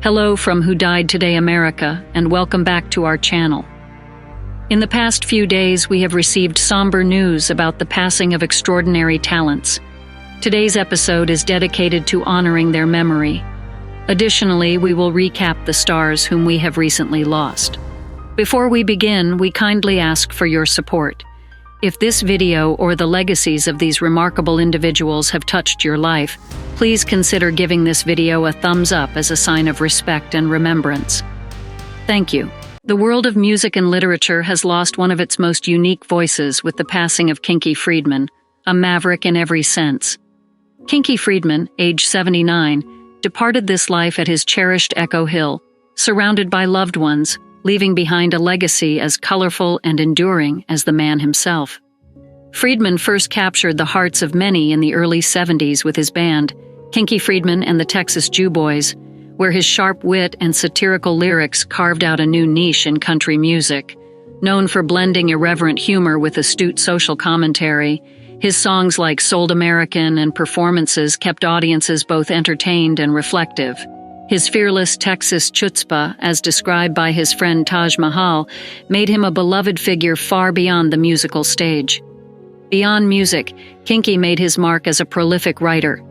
Hello from Who Died Today America, and welcome back to our channel. In the past few days, we have received somber news about the passing of extraordinary talents. Today's episode is dedicated to honoring their memory. Additionally, we will recap the stars whom we have recently lost. Before we begin, we kindly ask for your support. If this video or the legacies of these remarkable individuals have touched your life, please consider giving this video a thumbs up as a sign of respect and remembrance. Thank you. The world of music and literature has lost one of its most unique voices with the passing of Kinky Friedman, a maverick in every sense. Kinky Friedman, age 79, departed this life at his cherished Echo Hill, surrounded by loved ones, leaving behind a legacy as colorful and enduring as the man himself. Friedman first captured the hearts of many in the early 70s with his band, Kinky Friedman and the Texas Jewboys, where his sharp wit and satirical lyrics carved out a new niche in country music. Known for blending irreverent humor with astute social commentary, his songs like Sold American and performances kept audiences both entertained and reflective. His fearless Texas chutzpah, as described by his friend Taj Mahal, made him a beloved figure far beyond the musical stage. Beyond music, Kinky made his mark as a prolific writer,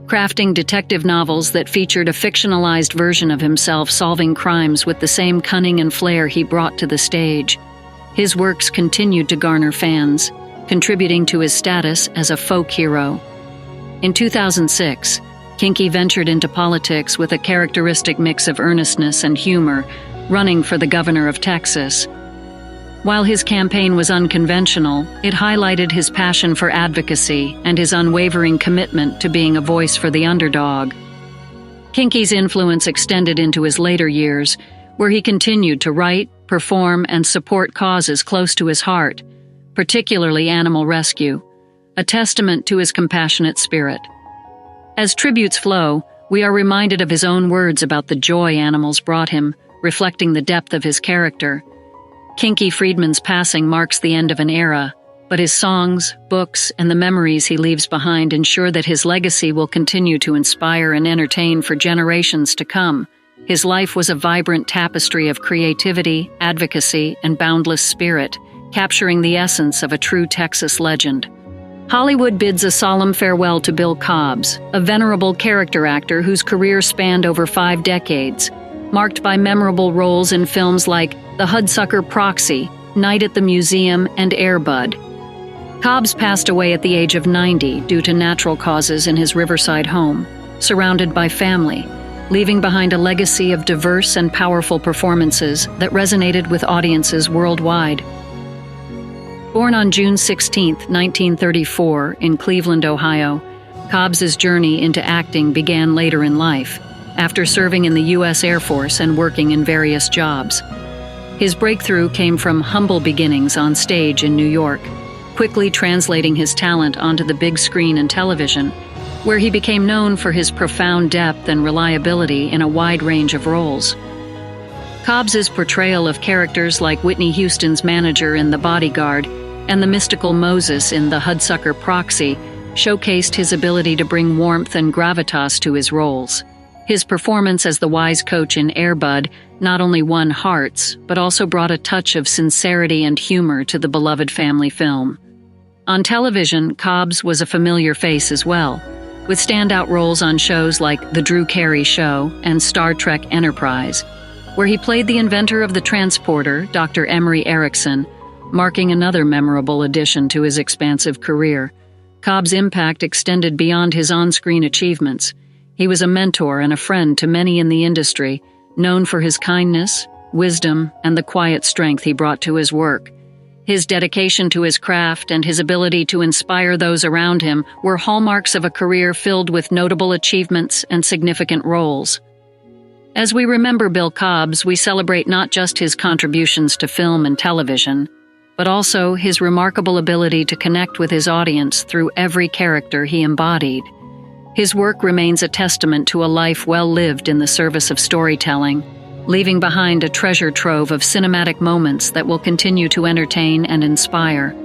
crafting detective novels that featured a fictionalized version of himself solving crimes with the same cunning and flair he brought to the stage. His works continued to garner fans, contributing to his status as a folk hero. In 2006, Kinky ventured into politics with a characteristic mix of earnestness and humor, running for the governor of Texas. While his campaign was unconventional, it highlighted his passion for advocacy and his unwavering commitment to being a voice for the underdog. Kinky's influence extended into his later years, where he continued to write, perform, and support causes close to his heart, particularly animal rescue, a testament to his compassionate spirit. As tributes flow, we are reminded of his own words about the joy animals brought him, reflecting the depth of his character. Kinky Friedman's passing marks the end of an era, but his songs, books, and the memories he leaves behind ensure that his legacy will continue to inspire and entertain for generations to come. His life was a vibrant tapestry of creativity, advocacy, and boundless spirit, capturing the essence of a true Texas legend. Hollywood bids a solemn farewell to Bill Cobbs, a venerable character actor whose career spanned over 5 decades, marked by memorable roles in films like The Hudsucker Proxy, Night at the Museum, and Air Bud. Cobbs passed away at the age of 90 due to natural causes in his Riverside home, surrounded by family, leaving behind a legacy of diverse and powerful performances that resonated with audiences worldwide. Born on June 16, 1934, in Cleveland, Ohio, Cobbs's journey into acting began later in life, after serving in the U.S. Air Force and working in various jobs. His breakthrough came from humble beginnings on stage in New York, quickly translating his talent onto the big screen and television, where he became known for his profound depth and reliability in a wide range of roles. Cobbs's portrayal of characters like Whitney Houston's manager in The Bodyguard and the mystical Moses in The Hudsucker Proxy showcased his ability to bring warmth and gravitas to his roles. His performance as the wise coach in Air Bud not only won hearts, but also brought a touch of sincerity and humor to the beloved family film. On television, Cobbs was a familiar face as well, with standout roles on shows like The Drew Carey Show and Star Trek Enterprise, where he played the inventor of the transporter, Dr. Emery Erickson, marking another memorable addition to his expansive career. Cobbs' impact extended beyond his on-screen achievements. He was a mentor and a friend to many in the industry, known for his kindness, wisdom, and the quiet strength he brought to his work. His dedication to his craft and his ability to inspire those around him were hallmarks of a career filled with notable achievements and significant roles. As we remember Bill Cobbs, we celebrate not just his contributions to film and television, but also his remarkable ability to connect with his audience through every character he embodied. His work remains a testament to a life well lived in the service of storytelling, leaving behind a treasure trove of cinematic moments that will continue to entertain and inspire.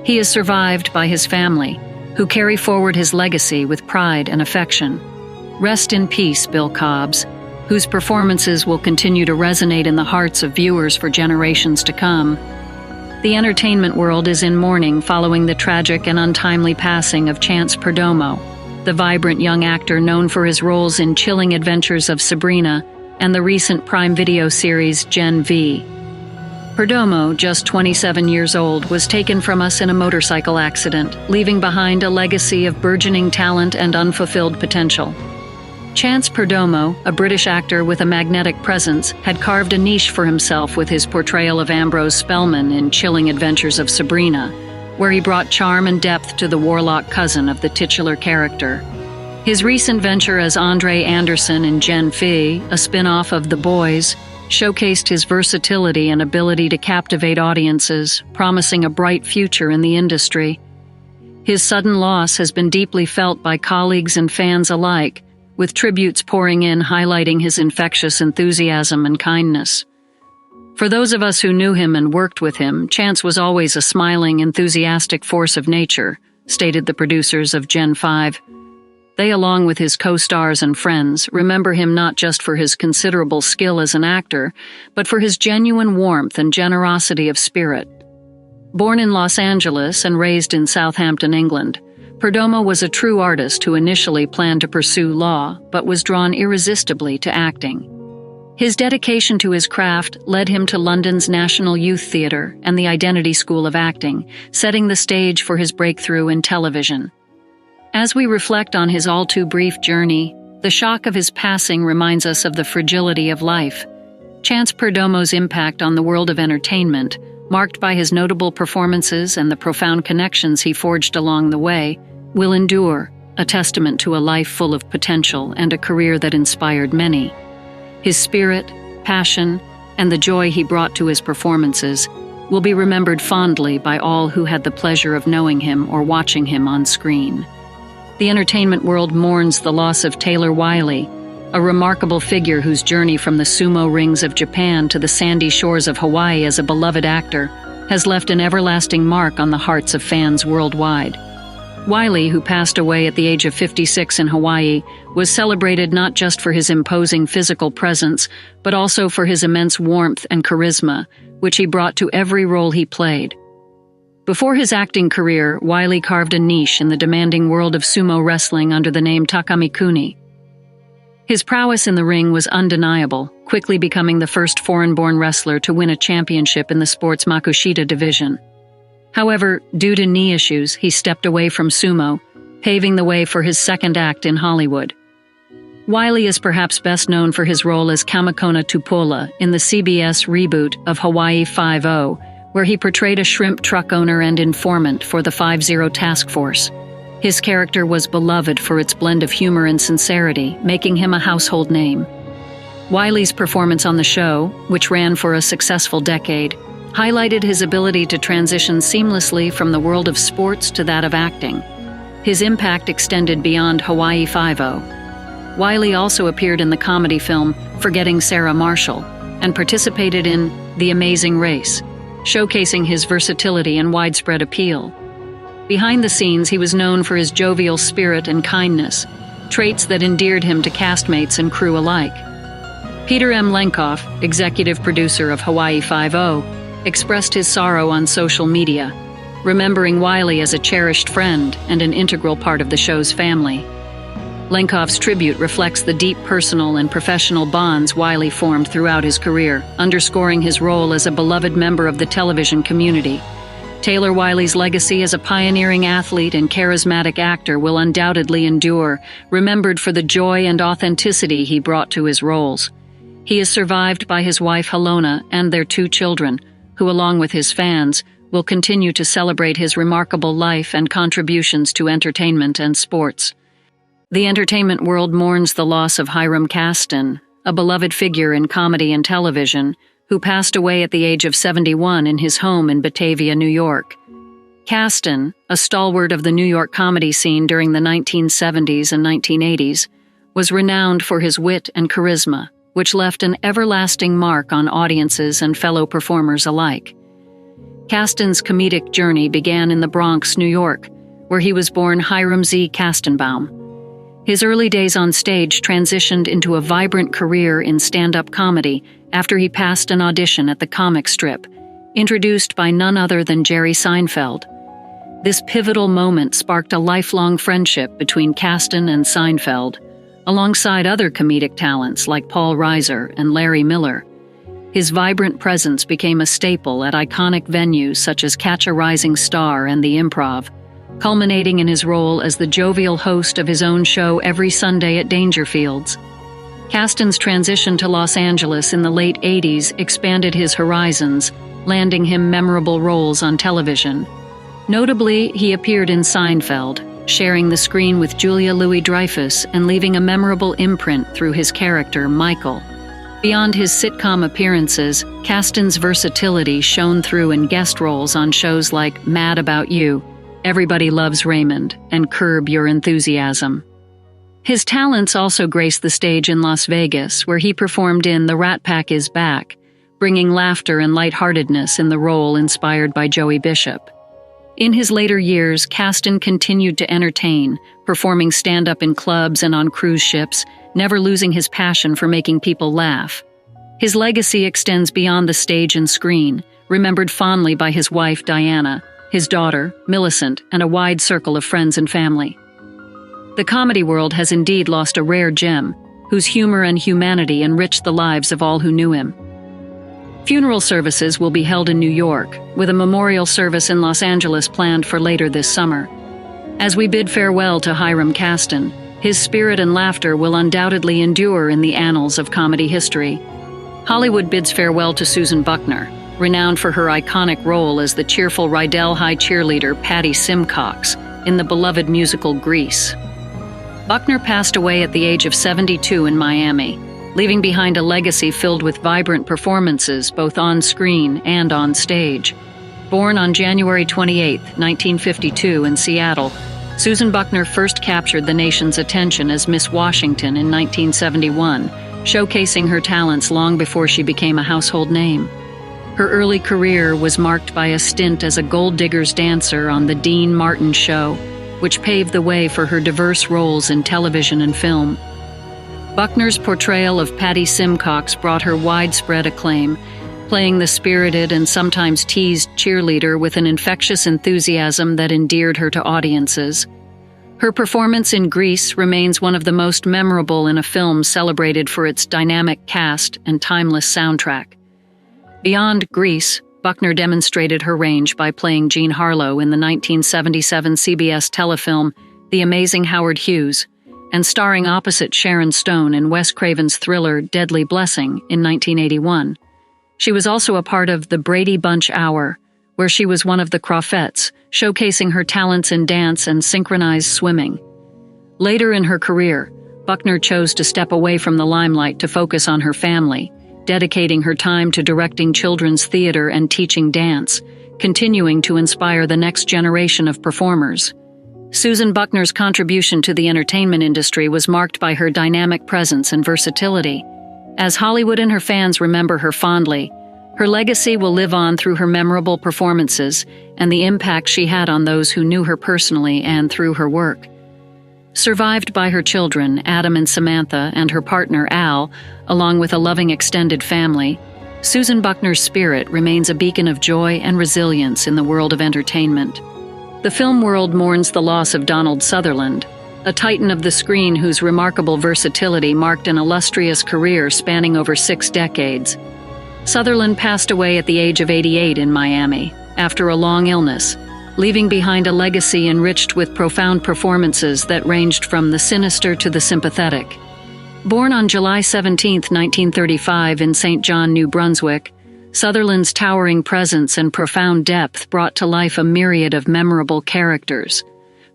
He is survived by his family, who carry forward his legacy with pride and affection. Rest in peace, Bill Cobbs, whose performances will continue to resonate in the hearts of viewers for generations to come. The entertainment world is in mourning following the tragic and untimely passing of Chance Perdomo, the vibrant young actor known for his roles in chilling Adventures of Sabrina and the recent Prime Video series Gen V. Perdomo, just 27 years old, was taken from us in a motorcycle accident, leaving behind a legacy of burgeoning talent and unfulfilled potential. Chance Perdomo, a British actor with a magnetic presence, had carved a niche for himself with his portrayal of Ambrose Spellman in Chilling Adventures of Sabrina, where he brought charm and depth to the warlock cousin of the titular character. His recent venture as Andre Anderson in Gen V, a spin-off of The Boys, showcased his versatility and ability to captivate audiences, promising a bright future in the industry. His sudden loss has been deeply felt by colleagues and fans alike, with tributes pouring in highlighting his infectious enthusiasm and kindness. For those of us who knew him and worked with him, Chance was always a smiling, enthusiastic force of nature, stated the producers of Gen 5. They, along with his co-stars and friends, remember him not just for his considerable skill as an actor, but for his genuine warmth and generosity of spirit. Born in Los Angeles and raised in Southampton, England, Perdomo was a true artist who initially planned to pursue law, but was drawn irresistibly to acting. His dedication to his craft led him to London's National Youth Theatre and the Identity School of Acting, setting the stage for his breakthrough in television. As we reflect on his all-too-brief journey, the shock of his passing reminds us of the fragility of life. Chance Perdomo's impact on the world of entertainment, marked by his notable performances and the profound connections he forged along the way, will endure, a testament to a life full of potential and a career that inspired many. His spirit, passion, and the joy he brought to his performances will be remembered fondly by all who had the pleasure of knowing him or watching him on screen. The entertainment world mourns the loss of Taylor Wiley, a remarkable figure whose journey from the sumo rings of Japan to the sandy shores of Hawaii as a beloved actor has left an everlasting mark on the hearts of fans worldwide. Wiley, who passed away at the age of 56 in Hawaii, was celebrated not just for his imposing physical presence, but also for his immense warmth and charisma, which he brought to every role he played. Before his acting career, Wiley carved a niche in the demanding world of sumo wrestling under the name Takamikuni. His prowess in the ring was undeniable, quickly becoming the first foreign-born wrestler to win a championship in the sport's Makushita division. However, due to knee issues, he stepped away from sumo, paving the way for his second act in Hollywood. Wiley is perhaps best known for his role as Kamakona Tupola in the CBS reboot of Hawaii 5-0, where he portrayed a shrimp truck owner and informant for the 5-0 task force. His character was beloved for its blend of humor and sincerity, making him a household name. Wiley's performance on the show, which ran for a successful decade, highlighted his ability to transition seamlessly from the world of sports to that of acting. His impact extended beyond Hawaii 5-0. Wiley also appeared in the comedy film Forgetting Sarah Marshall and participated in The Amazing Race, showcasing his versatility and widespread appeal. Behind the scenes, he was known for his jovial spirit and kindness, traits that endeared him to castmates and crew alike. Peter M. Lenkoff, executive producer of Hawaii 5-0, expressed his sorrow on social media, remembering Wiley as a cherished friend and an integral part of the show's family. Lenkoff's tribute reflects the deep personal and professional bonds Wiley formed throughout his career, underscoring his role as a beloved member of the television community. Taylor Wiley's legacy as a pioneering athlete and charismatic actor will undoubtedly endure, remembered for the joy and authenticity he brought to his roles. He is survived by his wife Halona and their 2 children, who, along with his fans, will continue to celebrate his remarkable life and contributions to entertainment and sports. The entertainment world mourns the loss of Hyram Casten, a beloved figure in comedy and television, who passed away at the age of 71 in his home in Batavia, New York. Casten, a stalwart of the New York comedy scene during the 1970s and 1980s, was renowned for his wit and charisma, which left an everlasting mark on audiences and fellow performers alike. Casten's comedic journey began in the Bronx, New York, where he was born Hyram Z. Castenbaum. His early days on stage transitioned into a vibrant career in stand-up comedy after he passed an audition at the comic strip, introduced by none other than Jerry Seinfeld. This pivotal moment sparked a lifelong friendship between Casten and Seinfeld, alongside other comedic talents like Paul Reiser and Larry Miller. His vibrant presence became a staple at iconic venues such as Catch a Rising Star and the Improv, culminating in his role as the jovial host of his own show every Sunday at Dangerfields. Casten's transition to Los Angeles in the late 80s expanded his horizons, landing him memorable roles on television. Notably, he appeared in Seinfeld, sharing the screen with Julia Louis-Dreyfus and leaving a memorable imprint through his character, Michael. Beyond his sitcom appearances, Casten's versatility shone through in guest roles on shows like Mad About You, Everybody Loves Raymond, and Curb Your Enthusiasm. His talents also graced the stage in Las Vegas, where he performed in The Rat Pack is Back, bringing laughter and lightheartedness in the role inspired by Joey Bishop. In his later years, Casten continued to entertain, performing stand-up in clubs and on cruise ships, never losing his passion for making people laugh. His legacy extends beyond the stage and screen, remembered fondly by his wife, Diana, his daughter, Millicent, and a wide circle of friends and family. The comedy world has indeed lost a rare gem, whose humor and humanity enriched the lives of all who knew him. Funeral services will be held in New York, with a memorial service in Los Angeles planned for later this summer. As we bid farewell to Hyram Casten, his spirit and laughter will undoubtedly endure in the annals of comedy history. Hollywood bids farewell to Susan Buckner, renowned for her iconic role as the cheerful Rydell High cheerleader Patty Simcox in the beloved musical Grease. Buckner passed away at the age of 72 in Miami, leaving behind a legacy filled with vibrant performances both on screen and on stage. Born on January 28, 1952 in Seattle, Susan Buckner first captured the nation's attention as Miss Washington in 1971, showcasing her talents long before she became a household name. Her early career was marked by a stint as a gold digger's dancer on The Dean Martin Show, which paved the way for her diverse roles in television and film. Buckner's portrayal of Patty Simcox brought her widespread acclaim, playing the spirited and sometimes teased cheerleader with an infectious enthusiasm that endeared her to audiences. Her performance in Grease remains one of the most memorable in a film celebrated for its dynamic cast and timeless soundtrack. Beyond Grease, Buckner demonstrated her range by playing Jean Harlow in the 1977 CBS telefilm The Amazing Howard Hughes, and starring opposite Sharon Stone in Wes Craven's thriller Deadly Blessing in 1981. She was also a part of The Brady Bunch Hour, where she was one of the Crawfettes, showcasing her talents in dance and synchronized swimming. Later in her career, Buckner chose to step away from the limelight to focus on her family, dedicating her time to directing children's theater and teaching dance, continuing to inspire the next generation of performers. Susan Buckner's contribution to the entertainment industry was marked by her dynamic presence and versatility. As Hollywood and her fans remember her fondly, her legacy will live on through her memorable performances and the impact she had on those who knew her personally and through her work. Survived by her children, Adam and Samantha, and her partner, Al, along with a loving extended family, Susan Buckner's spirit remains a beacon of joy and resilience in the world of entertainment. The film world mourns the loss of Donald Sutherland, a titan of the screen whose remarkable versatility marked an illustrious career spanning over 6 decades. Sutherland passed away at the age of 88 in Miami, after a long illness, leaving behind a legacy enriched with profound performances that ranged from the sinister to the sympathetic. Born on July 17, 1935 in St. John, New Brunswick, Sutherland's towering presence and profound depth brought to life a myriad of memorable characters.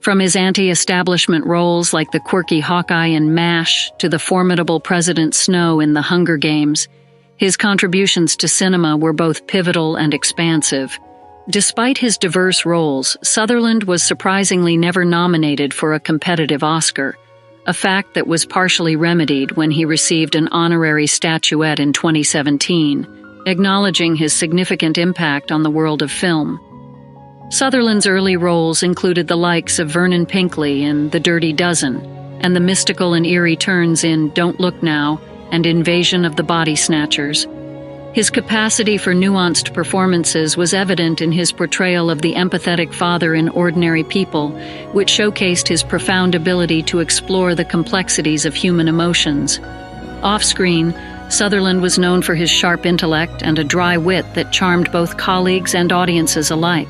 From his anti-establishment roles like the quirky Hawkeye in MASH to the formidable President Snow in The Hunger Games, his contributions to cinema were both pivotal and expansive. Despite his diverse roles, Sutherland was surprisingly never nominated for a competitive Oscar, a fact that was partially remedied when he received an honorary statuette in 2017, acknowledging his significant impact on the world of film. Sutherland's early roles included the likes of Vernon Pinkley in The Dirty Dozen and the mystical and eerie turns in Don't Look Now and Invasion of the Body Snatchers. His capacity for nuanced performances was evident in his portrayal of the empathetic father in Ordinary People, which showcased his profound ability to explore the complexities of human emotions. Off-screen, Sutherland was known for his sharp intellect and a dry wit that charmed both colleagues and audiences alike.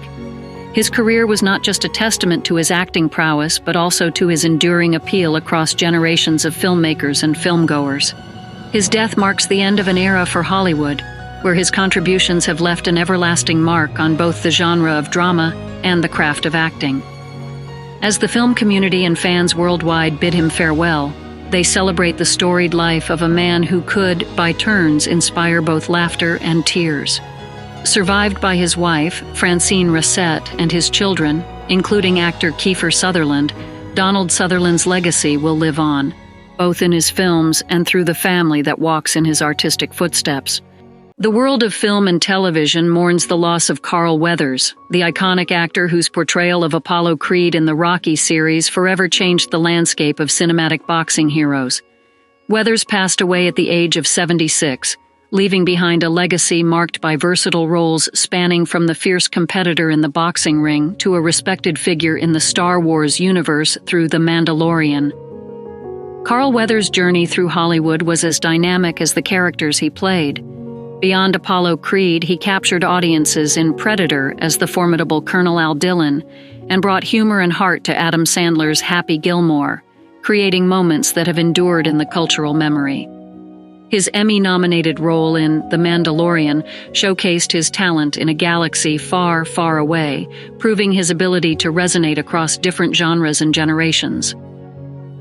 His career was not just a testament to his acting prowess, but also to his enduring appeal across generations of filmmakers and filmgoers. His death marks the end of an era for Hollywood, where his contributions have left an everlasting mark on both the genre of drama and the craft of acting. As the film community and fans worldwide bid him farewell, they celebrate the storied life of a man who could, by turns, inspire both laughter and tears. Survived by his wife, Francine Racette, and his children, including actor Kiefer Sutherland, Donald Sutherland's legacy will live on, both in his films and through the family that walks in his artistic footsteps. The world of film and television mourns the loss of Carl Weathers, the iconic actor whose portrayal of Apollo Creed in the Rocky series forever changed the landscape of cinematic boxing heroes. Weathers passed away at the age of 76, leaving behind a legacy marked by versatile roles spanning from the fierce competitor in the boxing ring to a respected figure in the Star Wars universe through The Mandalorian. Carl Weathers' journey through Hollywood was as dynamic as the characters he played. Beyond Apollo Creed, he captured audiences in Predator as the formidable Colonel Al Dillon and brought humor and heart to Adam Sandler's Happy Gilmore, creating moments that have endured in the cultural memory. His Emmy-nominated role in The Mandalorian showcased his talent in a galaxy far, far away, proving his ability to resonate across different genres and generations.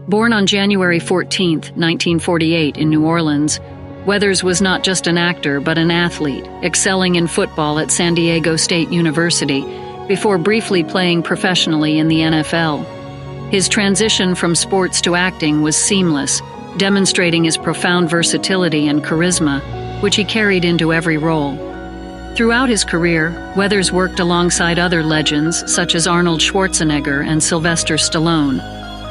Born on January 14, 1948 in New Orleans, Weathers was not just an actor but an athlete, excelling in football at San Diego State University before briefly playing professionally in the NFL. His transition from sports to acting was seamless, demonstrating his profound versatility and charisma, which he carried into every role. Throughout his career, Weathers worked alongside other legends such as Arnold Schwarzenegger and Sylvester Stallone,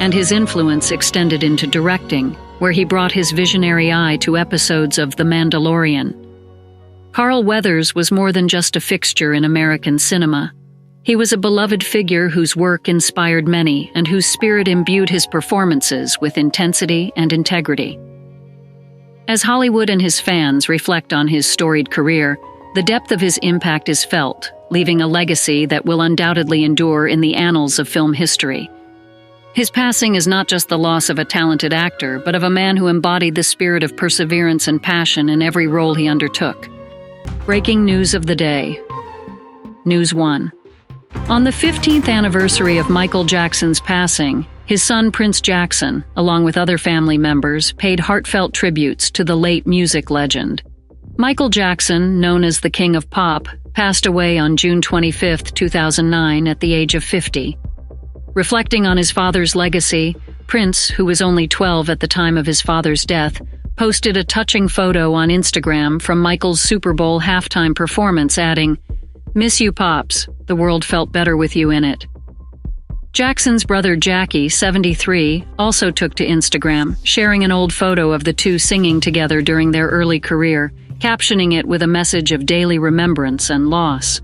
and his influence extended into directing, where he brought his visionary eye to episodes of The Mandalorian. Carl Weathers was more than just a fixture in American cinema. He was a beloved figure whose work inspired many and whose spirit imbued his performances with intensity and integrity. As Hollywood and his fans reflect on his storied career, the depth of his impact is felt, leaving a legacy that will undoubtedly endure in the annals of film history. His passing is not just the loss of a talented actor, but of a man who embodied the spirit of perseverance and passion in every role he undertook. Breaking news of the day. News 1. On the 15th anniversary of Michael Jackson's passing, his son Prince Jackson, along with other family members, paid heartfelt tributes to the late music legend. Michael Jackson, known as the King of Pop, passed away on June 25, 2009 at the age of 50. Reflecting on his father's legacy, Prince, who was only 12 at the time of his father's death, posted a touching photo on Instagram from Michael's Super Bowl halftime performance, adding, "Miss you, Pops. The world felt better with you in it." Jackson's brother Jackie, 73, also took to Instagram, sharing an old photo of the two singing together during their early career, captioning it with a message of daily remembrance and loss.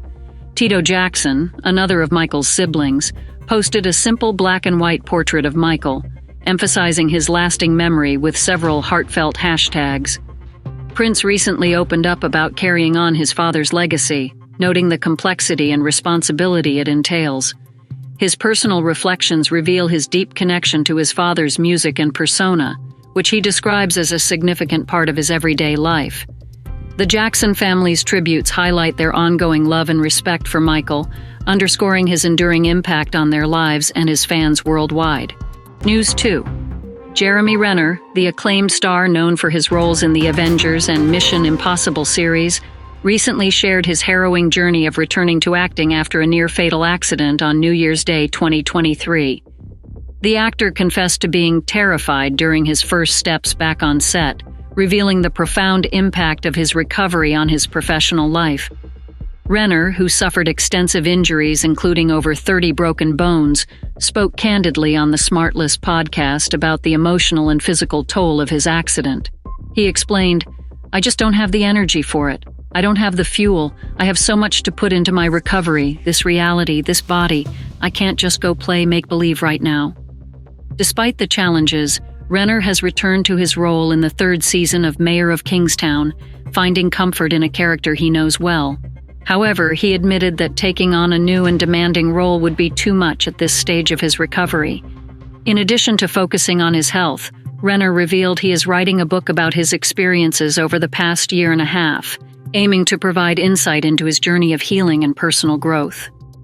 Tito Jackson, another of Michael's siblings, posted a simple black and white portrait of Michael, emphasizing his lasting memory with several heartfelt hashtags. Prince recently opened up about carrying on his father's legacy, noting the complexity and responsibility it entails. His personal reflections reveal his deep connection to his father's music and persona, which he describes as a significant part of his everyday life. The Jackson family's tributes highlight their ongoing love and respect for Michael, underscoring his enduring impact on their lives and his fans worldwide. News 2. Jeremy Renner, the acclaimed star known for his roles in the Avengers and Mission Impossible series, recently shared his harrowing journey of returning to acting after a near-fatal accident on New Year's Day 2023. The actor confessed to being terrified during his first steps back on set, revealing the profound impact of his recovery on his professional life. Renner, who suffered extensive injuries including over 30 broken bones, spoke candidly on the Smartless podcast about the emotional and physical toll of his accident. He explained, "I just don't have the energy for it. I don't have the fuel. I have so much to put into my recovery, this reality, this body. I can't just go play make-believe right now." Despite the challenges, Renner has returned to his role in the third season of Mayor of Kingstown, finding comfort in a character he knows well. However, he admitted that taking on a new and demanding role would be too much at this stage of his recovery. In addition to focusing on his health, Renner revealed he is writing a book about his experiences over the past year and a half, aiming to provide insight into his journey of healing and personal growth.